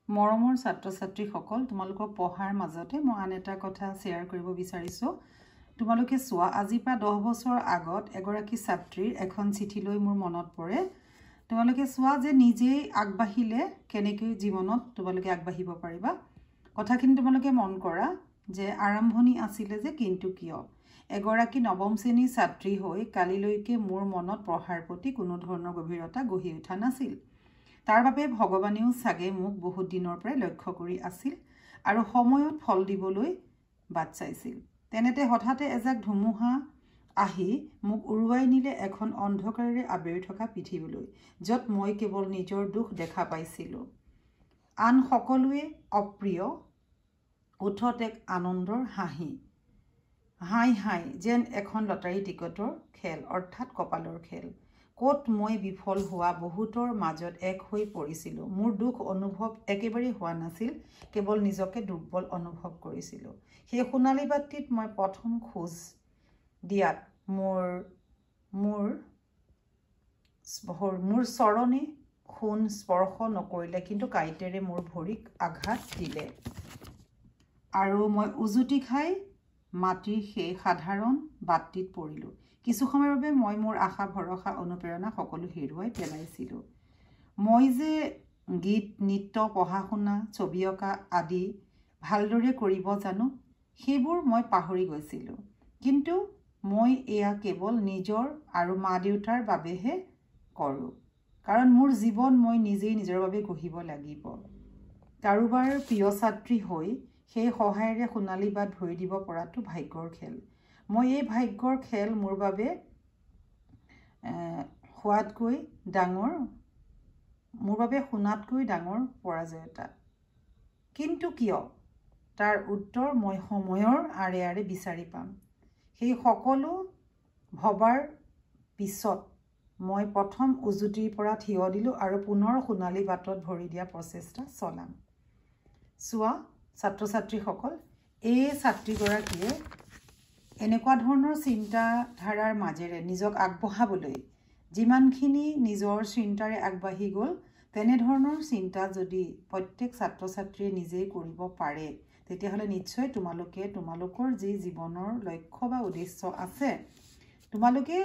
মৰমৰ ছাত্ৰ-ছাত্ৰীসকল তোমালোকৰ পঢ়াৰ মাজতে মই আন এটা কথা শ্বেয়াৰ কৰিব বিচাৰিছো তোমালোকে চোৱা আজি পৰা 10 বছৰ আগত এগৰাকী ছাত্ৰীৰ এখন চিঠি লৈ মোৰ মনত পৰে তোমালোকে চোৱা যে নিজেই আগবাঢ়িলে কেনেকৈ জীৱনত তোমালোকে আগবাঢ়িব পাৰিবা কথাখিনি তোমালোকে মন কৰা যে আৰম্ভণি আছিল যে কিন্তু কিয় এগৰাকী নৱম শ্ৰেণীৰ ছাত্ৰী হৈ কালিলৈকে মোৰ মনত পঢ়াৰ প্ৰতি কোনো ধৰণৰ গভীৰতা গঢ়ি উঠা নাছিল তাৰ বাবে ভগৱানেও সাগে মোক বহুত দিনৰ পৰা লক্ষ্য কৰি আছিল আৰু সময়ত ফল দিবলৈ বাট চাইছিল তেনেতে হঠাতে এজাক ধুমুহা আহি মোক উৰুৱাই নিলে এখন অন্ধকাৰেৰে আৱৰি থকা পৃথিৱীলৈ যত মই কেৱল নিজৰ দুখ দেখা পাইছিলো আন সকলোৱে অপ্ৰিয় উঠত এক আনন্দৰ হাঁহি হাই যেন এখন লটাৰী টিকটৰ খেল অৰ্থাৎ কপালৰ খেল কোট মই বিফল হোৱা বহুতৰ মাজত এক হৈ পৰিছিল মোৰ দুখ অনুভৱ একেবাৰে হোৱা নাছিল কেৱল নিজকে দুৰ্বল অনুভৱ কৰিছিল সেই সোণালী বাটিত মই প্ৰথম খোজ দিয়াত মোৰ চৰণে খুন স্পৰ্শ নকৰিলে কিন্তু কাইটেৰে মোৰ ভৰিক আঘাত দিলে আৰু মই উজুটি খাই মাটিৰ সেই সাধাৰণ বাটিত পৰিলো কিছু সময়ৰ বাবে মই মোৰ আশা ভৰসা অনুপ্ৰেৰণা সকলো হেৰুৱাই পেলাইছিলো মই যে গীত নৃত্য পঢ়া শুনা ছবি অঁকা আদি ভালদৰে কৰিব জানো সেইবোৰ মই পাহৰি গৈছিলো কিন্তু মই এয়া কেৱল নিজৰ আৰু মা দেউতাৰ বাবেহে কৰো কাৰণ মোৰ জীৱন মই নিজেই নিজৰ বাবে গঢ়িব লাগিব কাৰোবাৰ প্ৰিয় ছাত্ৰী হৈ সেই সহায়েৰে সোণালী বাট ভৰি দিব পৰাটো ভাগ্যৰ খেল মই এই ভাগ্যৰ খেল মোৰ বাবে সোণাতকৈ ডাঙৰ পৰাজয়তা কিন্তু কিয় তাৰ উত্তৰ মই সময়ৰ আৰে আৰে বিচাৰি পাম সেই সকলো ভবাৰ পিছত মই প্ৰথম উজুটিৰ পৰা থিয় দিলো আৰু পুনৰ সোণালী বাটত ভৰি দিয়া প্ৰচেষ্টা চলাম চোৱা ছাত্ৰ-ছাত্ৰীসকল এই ছাত্ৰীগৰাকীয়ে এনেকুৱা ধৰণৰ চিন্তাধাৰাৰ মাজেৰে নিজক আগবঢ়াবলৈ যিমানখিনি নিজৰ চিন্তাৰে আগবাঢ়ি গ'ল তেনে ধৰণৰ চিন্তা যদি প্ৰত্যেক ছাত্ৰ-ছাত্ৰীয়ে নিজেই কৰিব পাৰে তেতিয়াহ'লে নিশ্চয় তোমালোকৰ যি জীৱনৰ লক্ষ্য বা উদ্দেশ্য আছে তোমালোকে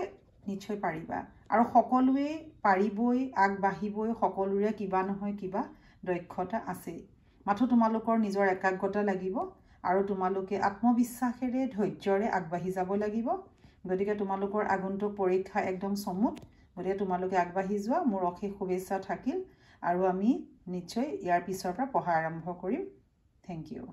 নিশ্চয় পাৰিবা আৰু সকলোৱে পাৰিবই আগবাঢ়িবই সকলোৰে কিবা নহয় কিবা দক্ষতা আছে মাথো তোমালোকৰ নিজৰ একাগ্ৰতা লাগিব আৰু তোমালোকে আত্মবিশ্বাসেৰে ধৈৰ্যৰে আগবাঢ়ি যাব লাগিব গতিকে তোমালোকৰ আগন্তুক পৰীক্ষা একদম চমুত গতিকে তোমালোকে আগবাঢ়ি যোৱা মোৰ অশেষ শুভেচ্ছা থাকিল আৰু আমি নিশ্চয় ইয়াৰ পিছৰ পৰা পঢ়া আৰম্ভ কৰিম থেংক ইউ